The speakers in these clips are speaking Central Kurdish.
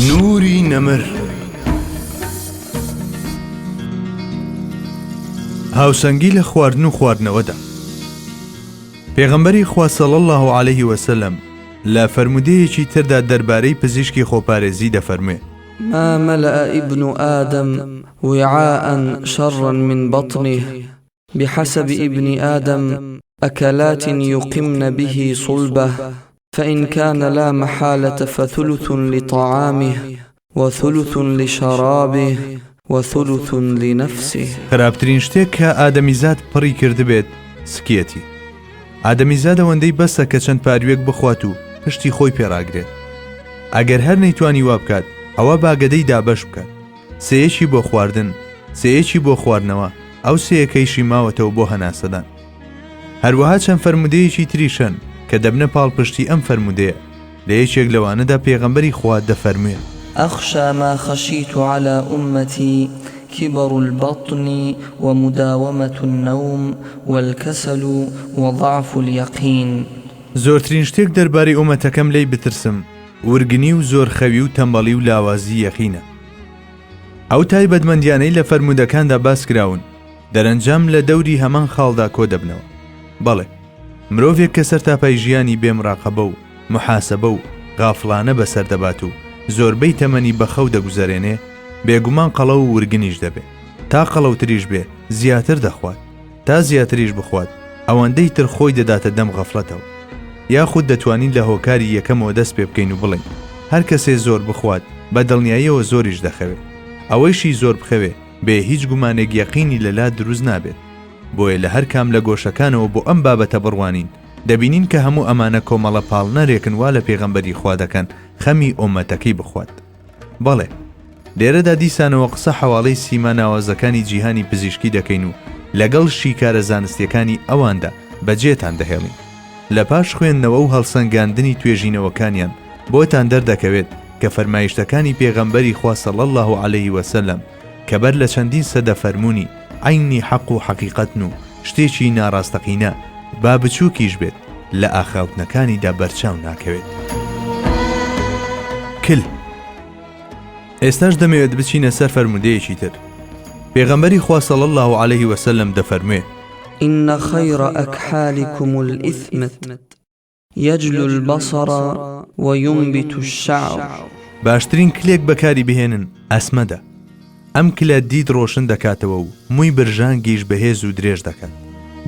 نوری نەمر هاوسەنگی لە خواردن و خواردنەوەدا. پێغەمبەری خوا صلی الله علیه وسلم لە فەرمودەیەکی تردا دەربارەی پزیشکی خۆپارێزی دەفەرموێ: ما ملأ ابن آدم وعاء شرا من بطنه بحسب ابن آدم أكلات يقمن به صلبه فإن كان لا محالة فثلث لطعامه وثلث لشرابه وثلث لنفسه. خراپترین شتێک کە ئادەمیزاد پڕی کردبێت سکێتی. ئادەمیزاد ئەوەندەی بەسە کە چەند پاروێک بخوات و پشتی خۆی پێڕاگرێت. ئەگەر هەر نەیتوانی وا بکات ئەوە باگەدەی دابەش بکات. سێیەکی بۆ خواردن، سێیەکی بۆ خواردنەوە، ئەو سێیەکەیشی ماوەتەوە بۆ هەناسەدان. هەروەها چەند فەرمودەیەکی تریشن کە دەبنە پاڵپشتی ئەم فەرمودەیە. لە یەکێک لەوانەدا پێغەمبەری خوا دەفەرموێت: أخشى ما خشيت على أمتي كبر البطن ومداومة النوم والكسل وضعف اليقين. زۆرترین شتێک دەربارەی ئومەتەکەم لێی بترسم ورگنی و زۆرخەوی و تەمبەڵی و لاوازی یەقینە. ئەو تایبەتمەندیانەی لە فەرمودەکاندا باس کراون دەرەنجام لە دەوری هەمان خاڵدا کۆ دەبنەوە. بەڵێ، مرۆڤێک کە سەرتاپای ژیانی بێمڕاقەبە و محاسەبە و غافڵانە بەسەر دەبات و زۆربەی تەمەنی بەخەو دەگوزارێنێ، بێگومان قەڵە و ورگنیش دەبێت. تا قەڵەوتریش بێ زیاتر دەخوات، تا زیاتریش بخوات ئەوەندەی تر خۆی دەداتە دەم غەفڵەتەوە. یاخود دەتوانین لە هۆکاری یەکەمەوە دەست پێ بکەین و بڵین هەر کەسێ زۆر بخوات بە دڵنیاییەوە زۆریش دەخەوێت. ئەوەیشی زۆر بخەوێ بێ هیچ گومانێک یەقینی لەلا دروست نابێت. بۆیە لە هەر کام لە گۆشەکانەوە بۆ ئەم بابەتە بڕوانین دەبینین کە هەموو ئەمانە کۆمەڵە پاڵنەرێکن وا لە پێغەمبەری خوا دەکەن خەمی ئومەتەکەی بخوات. بەڵێ، لێرەدا دیسانەوە قسە حەواڵەی سیما ناوازەکانی جیهانی پزیشکی دەکەین و لەگەڵ شیکارە زانستیەکانی ئەواندا بەجێتان دەهێڵین. لە پاش خوێندنەوە و هەڵسەنگاندنی توێژینەوەکانیان بۆتان دەردەکەوێت کە فەرمایشتەکانی پێغەمبەری خوا صلی الله علیه وسلم کە بەر لە چەندین سەدە فەرموونی عینی حەق و حەقیقەتن و شتێکی ناڕاستەقینە با بچووکیش بێت لە ئاخاوتنەکانیدا بەرچاو ناکەوێت. کل. ئێستاش دەمەوێت بچینە سەر فەرمودەیەکی تر. پێغەمبەری خوا صلی الله علیه وسلم دەفەرموێ: إن خير أكحالكم الإثمت يجلو البصر وينبت الشعر. باشترین کلێک بەکاری بهێنن ئەسمەدە. ئەم کلە دید ڕۆشن دەکاتەوە و مووی برژانگیش بەهێز و درێژ دەکات.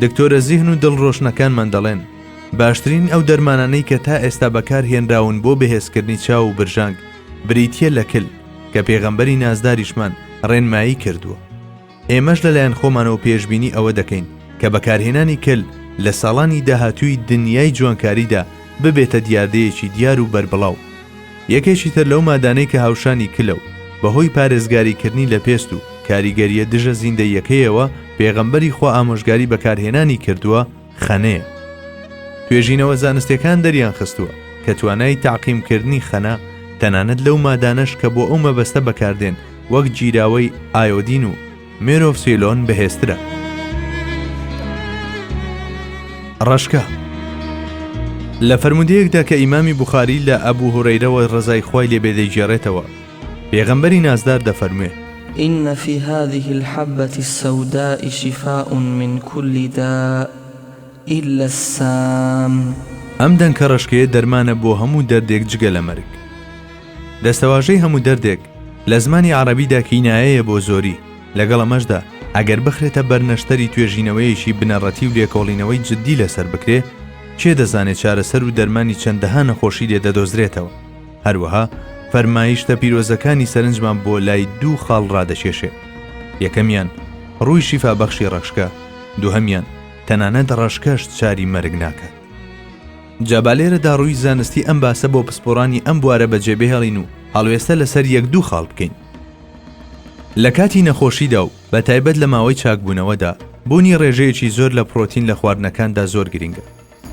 دکتۆرە زیهن و دڵڕۆشنەکانمان دەڵێن باشترین ئەو دەرمانانەی کە تا ئێستا بەکار هێنراون بۆ بەهێزکردنی چاو و برژانگ بریتیە لە کل کە پێغەمبەری نازداریشمان ڕێنمایی کردووە. ئێمەش لەلایەن خۆمانەوە پێشبینی ئەوە دەکەین کە بەکارهێنانی کل لە ساڵانی داهاتووی دنیای جوانکاریدا ببێتە دیاردەیەکی دیار و بەربڵاو. یەکێکی تر لەو مادانەی کە هاوشانی کلە و بەهۆی پارێزگاریکردنی لە پێست و کاریگەریە دژە زیندەیەکەیەوە پێغەمبەری خوا ئامۆژگاری بەکارهێنانی کردووە خەنەیە. توێژینەوە زانستیەکان دەریان خستووە کە توانای تاقیمکردنی خەنە تەنانەت لەو مادانەش کە بۆ ئەو مەبەستە بەکاردێن وەک جیراوەی ئایۆدین و مێرۆفسیلۆن بەهێزترە. ڕەشکە. لە فەرمودەیەکدا کە ئیمامی بوخاری لە ئەبوو هورەیرەوە ڕەزای خوای لێبێ دەیگێڕێتەوە، پێغەمبەری نازدار دەفەرموێ: إن في هذه الحبة السوداء شفاء من كل داء إلا السام. ئەم دەنکە ڕەشکەیە دەرمانە بۆ هەموو دەردێک جگە لە مەرگ. دەستەواژەی هەموو دەردێک لە زمانی عەرەبیدا کینایەیە بۆ زۆری. لەگەڵ ئەمەشدا ئەگەر بخرێتە بەرنەشتەری توێژینەوەیەکی بنەڕەتی و لێکۆڵینەوەی جددی لەسەر بکرێ، چێ دەزانێت چارەسەر و دەرمانی چەندەها نەخۆشی لێ دەدۆزرێتەوە. هەروەها فەرمایشتە پیرۆزەکانی سەرنجمان بۆ لای دوو خاڵ ڕادەشێشێ. یەکەمیان ڕووی شیفا بەخشی ڕەشکە، دووهەمیان تەنانەت ڕەشکەش چاری مەرگ ناکات. جابالێرەدا ڕووی زانستی ئەم باسە بۆ پسپۆڕانی ئەم بوارە بەجێبهێڵین و هەڵوێستە لەسەر یەک دوو خاڵ بکەین. لە کاتی نەخۆشیدا و بە تایبەت لە ماوەی چاکبوونەوەدا بوونی ڕێژەیەکی زۆر لە پرۆتین لە خواردنەکاندا زۆر گرنگە.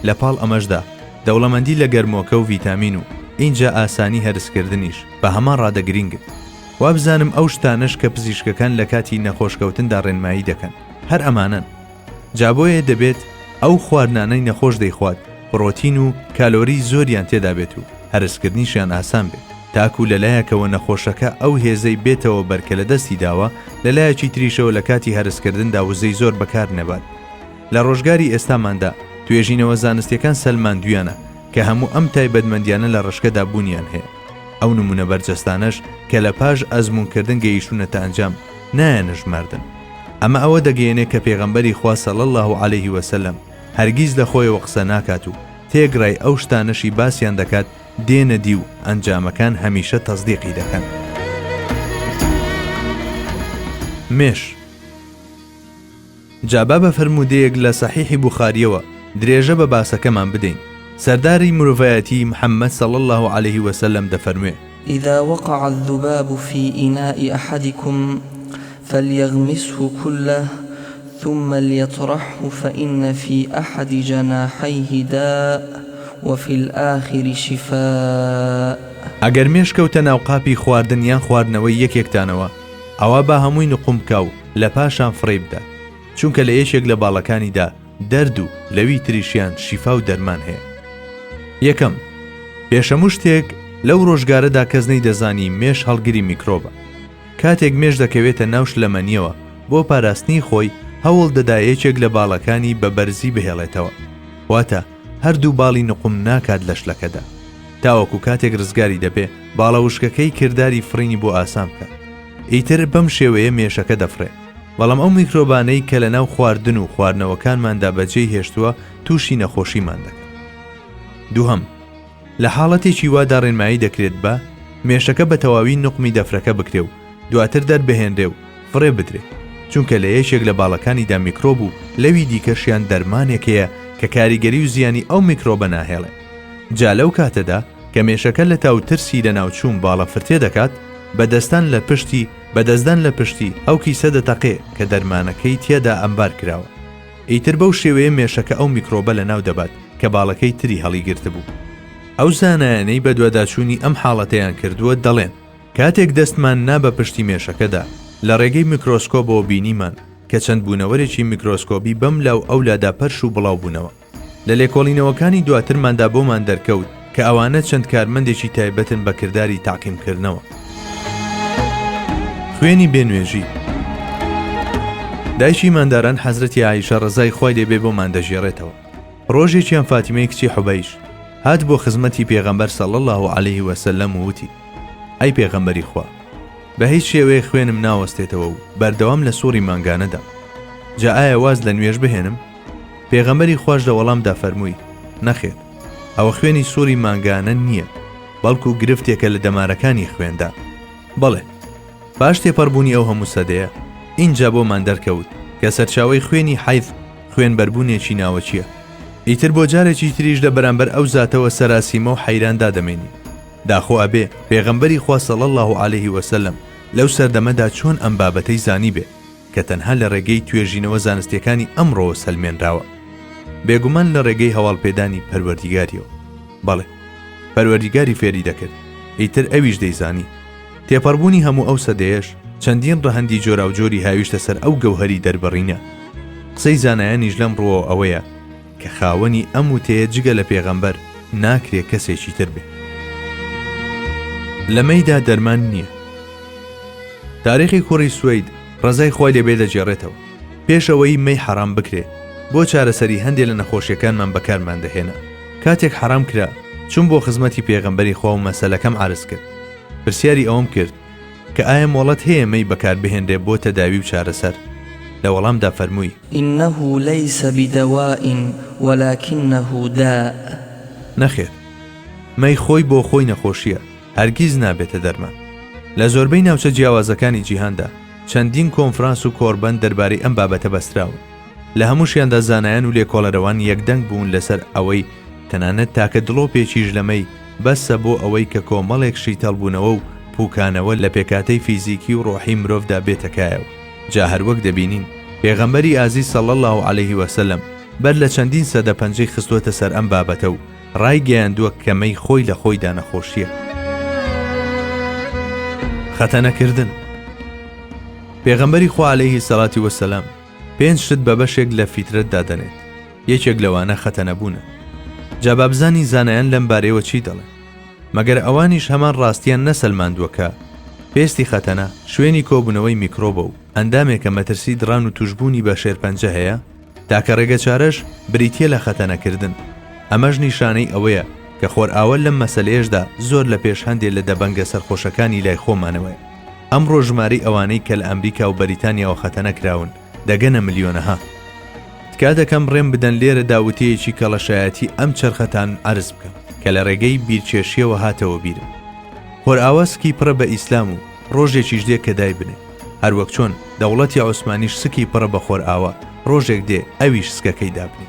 لە پاڵ ئەمەشدا دەوڵەمەندی لە گەرمۆکە و ڤیتامین و اینجا ئاسانی هەرسکردنیش بە هەمان ڕادەگرنگن. وابزانم ئەو شتانەش کە پزیشکەکان لە کاتی نەخۆشکەوتندا ڕێنمایی دەکەن هەر ئەمانن. جابۆیە دەبێت ئەو خواردنانەی نەخۆش دەیخوات پرۆتین و کالۆری زۆریان تێدا بێت و هەرسکردنیشیان ئاسان بێت تاکو لەلایەکەوە نەخۆشەکە ئەو هێزەی بێتەوە بەرکە لە دەستی داوە لەلایەکی تریشەوە لە کاتی هەرسکردندا وزەی زۆر بەکار نەبات. لە ڕۆژگاری ئێستاماندا توێژینەوە زانستیەکان سەلماندویانە کە هەموو ئەم تایبەتمەندیانە لە ڕشکەدا بوونیان هەیە. ئەو نمونە بەرجەستانەش کە لە پاش ئەزموونکردن گەیشتونەتە ئەنجام نایەنژماردن. ئەمە ئەوە دەگەیەنێت کە پێغەمبەری خوا صلی الله علیه وسلم هەرگیز لە خۆیەوە قسە ناکات و تێگڕای ئەو شتانەشی باسییان دەکات دێنە دی و ئەنجامەکان هەمیشە تەصدیقی دەکەن. مێش جابا بە فرموودەیەک لە سەحیحی بوخاریەوە درێژە بە باسەکەمان بدەین. سەرداری مرۆڤایەتی محەممەد صلی الله عليه وسلم دەفەرموێ: إذا وقع الذباب في إناء أحدكم فليغمسه كله ثم ليطرحه فإن في أحد جناحيه داء وفي الآخر شفاء. ئەگەر مێش کەوتە ناو قاپی خواردن یان خواردنەوەی یەکێکتانەوە ئەوە با هەمووی نقم بکاو لە پاشان فڕێ بدە، چونکە لە یەکێک لە باڵەکانیدا دەرد و لەوی تریشیان شیفا و دەرمان هەیە. یەکەم، پێشەموو شتێک لەو ڕۆژگارەدا کەس نەیدەزانی مێش هەڵگری میکرۆبە. کاتێک مێش دەکەوێتە ناو شلەمەنیەوە بۆ پاراستنی خۆی هەوڵ دەدا یەکێک لە باڵەکانی بە بەرزی بهێڵێتەوە، واتە هەردوو باڵی نقم ناکات لە شلەکەدا، تاوەکو کاتێک ڕزگاری دەبێ باڵە وشکەکەی کردداری فڕینی بۆ ئاسام بکات. ئیتر بەم شێوەیە مێشەکە دەفرێ، بەڵام ئەو میکرۆبانەی کە لە ناو خواردن و خواردنەوەکانماندا بەجێی هێشتووە تووشی نەخۆشیمان دەکەن. دووهەم، لە حاڵەتێکی وادا ڕێنمایی دەکرێت بە مێشەکە بە تەواوی نقمی دەفرەکە بکرێ و دواتر دەربهێنرێ و فڕێ بدرێ، چونکە لە یەکێک لە باڵەکانیدا میکرۆب و لەوی دیکەشیان دەرمانێکەیە کە کاریگەری و زیانی ئەو میکرۆبە ناهێڵێ. جا لەو کاتەدا کە مێشەکە لە تاوترسی لە ناوچوون باڵە فرتێ دەکات بەدەستدان لە پشتی ئەو کیسە دەتەقێ کە دەرمانەکەی تێدا ئەمبار کراوە. ئیتر بەو شێوەیە مێشەکە ئەو میکرۆبە لە ناو دەبات کە باڵەکەی تری هەڵی گرتە بوو. ئەو زانایانەی بە دوواداچوونی ئەم حاڵەتەیان کردووە دەڵێن کاتێک دەستمان نا بە پشتی مێشەکەدا لە ڕێگەی میکرۆسکۆپەوە بینیمان کە چەند بوونەوەرێکی میکرۆسکۆپی بەم لاو ئەولادا پەرش و بڵاو بوونەوە. لە لێکۆڵینەوەکانی دواترماندا بۆمان دەرکەوت کە ئەوانە چەند کارمەندێکی تایبەتن بە کردداری تاقیمکردنەوە. خوێنی بێنوێژی دایکی مانداران حەزرەتی عایشە ڕەزای خوای لێبێ بۆمان دەژێڕێتەوە. ڕۆژێکیان فاتیمەی کچی حوبەیش هات بۆ خزمەتی پێغەمبەر صلی الله عليه وسلم و وتی: ئەی پێغەمبەری خوا، بە هیچ شێوەیە خوێنم ناوەستێتەوە و بەردەوام لە سووری مانگانەدا، جا ئایا واز لە نوێژ بهێنم؟ پێغەمبەری خوش لە وەڵامدا فەرمووی: نەخێر، ئەوە خوێنی سووری مانگانە نییە، بەڵکو گرفتێکە لە دەمارەکانی خوێندا. بەڵێ، باش تێپەڕبوونی ئەو هەموو سەدەیە اینجا بۆمان دەرکەوت کە سەرچاوەی خوێنی حەیض خوێنبەربوونێکی ناوەچیە. ئیتر بۆ جارێکی تریش لە بەرامبەر ئەو زاتەوە سەراسیمە و حەیراندا دەمێنی داخۆ ئەبێ پێغەمبەری خوا صلی الله عليه وسلم لەو سەردەمەدا چۆن ئەم بابەتەی زانی بێ کە تەنها لە ڕێگەی توێژینەوە زانستیەکانی ئەمڕۆ سەلمێنراوە، بێگومان لە ڕێگەی هەواڵپێدانی پەروەردیگاریەوە. بەڵێ، پەروەردیگاری فێری دەکرد، ئیتر ئەویش دەیزانی. تێپەڕبوونی هەموو ئەو سەدەیەش چەندین ڕەهەندی جۆرا و جۆری هاویشتە سەر ئەو گەوهەری دەربڕینە. قسەی زانایانیش لەم ڕۆوە ئەوەیە کە خاوەنی ئەم وتەیە جگە لە پێغەمبەر ناکرێ کەسێکی تر بێ. لەمەیدا دەرمان نییە. تاریخی کوڕی سوید ڕەزای خوای لێبێ دەجێڕێتەوە پێشەوەی مەی حەرام بکرێ بۆ چارەسەری هەندێک لە نەخۆشیەکانمان بەکارمان دەهێنا. کاتێک حەرام کرا چون بۆ خزمەتی پێغەمبەری خوا و مەسەلەکەم عرض کرد، پرسیاری ئەوم کرد کە ئایا مۆڵەت هەیە مەی بەکار بهێنرێ بۆ تەداوی و چارەسەر؟ لە وەڵامدا فەرمووی: إنه ليس بدواء ولكنه داء. نەخێر، مەی خۆی بۆ خۆی نەخۆشیە، هەرگیز نابێتە دەرمان. لە زۆربەی ناوچە جیاوازەکانی جیهاندا چەندین کۆنفرانس و کۆربەند دەربارەی ئەم بابەتە بەستراون. لە هەمووشیاندا زانایان و لێکۆڵەرەوان یەکدەنگ بوون لەسەر ئەوەی تەنانەت تاکە دڵۆپێکیش لەمەی بەسە بۆ ئەوەی کە کۆمەڵێک شیتەڵبوونەوە و پوکانەوە لە پێکاتەی فیزیکی و ڕۆحی مرۆڤدا بێتەکایەوە. جا هەروەک دەبینین پێغەمبەری ئازیز صلی الله عليه وسلم بەر لە چەندین سەدە پەنجەی خستووەتە سەر ئەم بابەتە و ڕایگەیاندووە کە مەی خۆی لە خۆیدا نەخۆشیە. خەتەنەکردن. پێغەمبەری خوا عەلەیهی سەڵاتی وەسەلام 5 شت بە بەشێک لە فیترەت دادەنێت، یەکێک لەوانە خەتەنەبوونە. جا با بزانی زانایان لەم بارەیەوە چی دەڵێن. مەگەر ئەوانیش هەمان ڕاستیان نەسەلماندووەکە پێستی خەتەنە شوێنی کۆبوونەوەی میکرۆبە و ئەندامێکە مەترسی دڕان و توشبوونی بە شێرپەنجە هەیە تاکە ڕێگە چارەش بریتیە لە خەتەنەکردن. ئەمەش نیشانەی ئەوەیە کە خۆرئاوە لەم مەسەلەیەشدا زۆر لە پێش هەندێک لە دەبەنگە سەرخۆشەکانی لای خۆمانەوەی. ئەمڕۆ ژماری ئەوانەی کە لە ئەمریکا و بەریتانیاوە خەتەنە کراون دەگەنە ملیۆنەها. تکا دەکەم ڕێم بدەن لێرە داوتەیەکی کەڵەشایەتی ئەم چەرخەتان عرض بکەم کە لە ڕێگەی بیرچێشیەوە هاتەوە بیرم. خۆرئاوەسکی پڕە بە ئیسلام و ڕۆژێکیش دێ کە دای بنێ، هەروەک چۆن دەوڵەتی عوسمانیش سکی پڕە بە خۆرئاوە ڕۆژێک دێ ئەویش سکەکەی دابنی.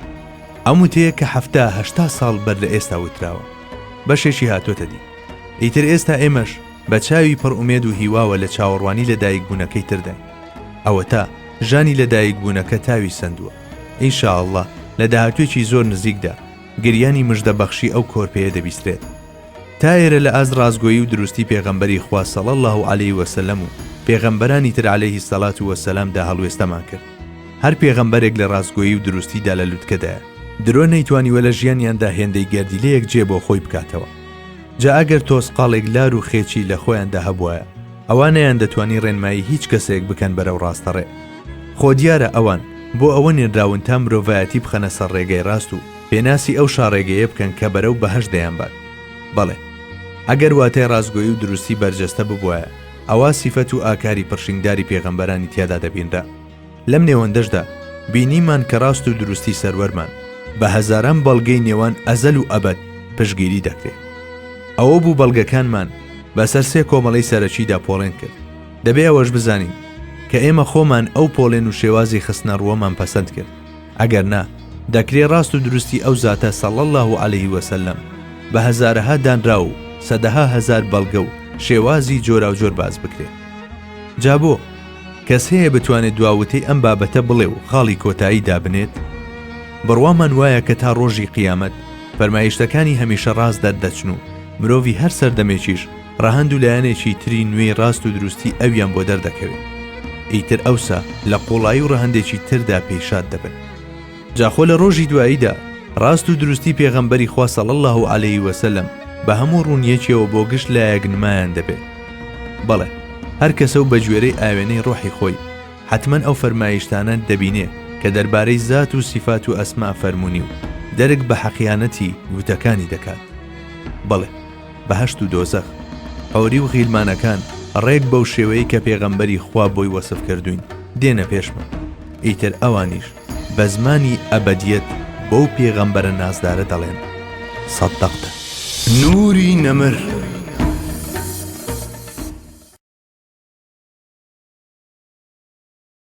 ئەم وتەیە کە 70-80 ساڵ بەر لە ئێستا وتراوە بەشێکی هاتۆتە دی. ئیتر ئێستا ئێمەش بە چاوی پڕ ئومێد و هیواوە لە چاوەڕوانی لە دایکبوونەکەی ترداین. ئەوە تا ژانی لە دایکبوونەکە تاوی سندووە. ئینشاءالله لە داهاتوێکی زۆر نزیکدا گریانی مژدەبەخشی ئەو کۆرپەیە دەبیسترێت. تا ئێرە لە ئاز ڕازگۆیی و دروستی پێغەمبەری خوا صلی الله علیه وسلم و پێغەمبەرانی تر علیه الصلاة والسلامدا هەڵوێستەمان کرد. هەر پێغەمبەرێک لە ڕازگۆیی و دروستیدا لە لووتکەدایە درۆ نەیتوانیوە لە ژیانیاندا هێندەی گەردیلەیەک جێ بۆ خۆی بکاتەوە. جا ئەگەر تۆسقاڵێک لار و خێچی لە خۆیاندا هەبوایە ئەوانەیان دەتوانی ڕێنمایی هیچ کەسێک بکەن بەرەو ڕاستەڕێ. خۆ دیارە ئەوان بۆ ئەوە نێراون تا مرۆڤایەتی بخەنە سەر ڕێگەی ڕاست و پێناسی ئەو شاڕێگەیە بکەن کە بەرەو بەهەشت دەیانبات. بەڵێ ئەگەر واتای ڕازگۆیی و دروستی بەرجەستە ببوایە ئەوا سیفەت و ئاکاری پرشنگداری پێغەمبەرانی تیادا دەبینرا. لەم نێوەندەشدا بینیمان کە ڕاست و دروستی سەروەرمان بە هەزاران بەڵگەی نێوان ئەزەل و ئەبەد پشگیری دەکرێت. ئەوە بوو بەڵگەکانمان بەسەر سێ کۆمەڵەی سەرەکیدا پۆڵێن کرد. دەبێ ئەوەش بزانین کە ئێمە خۆمان ئەو پۆڵێن و شێوازی خستنە ڕووەمان پەسەند کرد. ئەگەر نا دەکرێ ڕاست و دروستی ئەو زاتە صلی الله علیه وسلم بە هەزارەها دانرا و سەدەها هەزار بەڵگە و شێوازی جۆرا و جۆر باز بکرێت. جا بۆ کەس هەیە بتوانێت دواوتەی ئەم بابەتە بڵێ و خاڵی کۆتایی دابنێت؟ بڕوامان وایە کە تا ڕۆژی قیامەت فەرمایشتەکانی هەمیشە ڕاست دەردەچن و مرۆڤی هەر سەردەمێکیش ڕەهەند و لایەنێکی تری نوێی ڕاست و دروستی ئەویان بۆ دەردەکەوێت. ئیتر ئەوسا لە قوڵایی و ڕەهەندێکی تردا پێشاد دەبن. جاخۆ لە ڕۆژی دواییدا ڕاست و دروستی پێغەمبەری خوا صلی الله علیه وسلم بە هەموو ڕوونیەکیەوە بۆ گشت لایەگنمایان دەبێت. بەڵێ هەر کەسە و بە گوێرەی ئاوێنەی ڕۆحی خۆی حتمەن ئەو فەرمایشتانە دەبینێ کە دەربارەی زات و سیفات و ئەسما فەرموونی و دەرک بە حەقیانەتی وتەکانی دەکات. بەڵێ بەهەشت و دۆزەخ هەوری و غیلمانەکان ڕێک بەو شێوەیە کە پێغەمبەری خوا بۆی وەسف کردوین دێنە پێشمە. ئیتر ئەوانیش بە زمانی ئەبەدیەت بەو پێغەمبەرە نازدارە دەڵێن سەدەقتە. نوری نەمر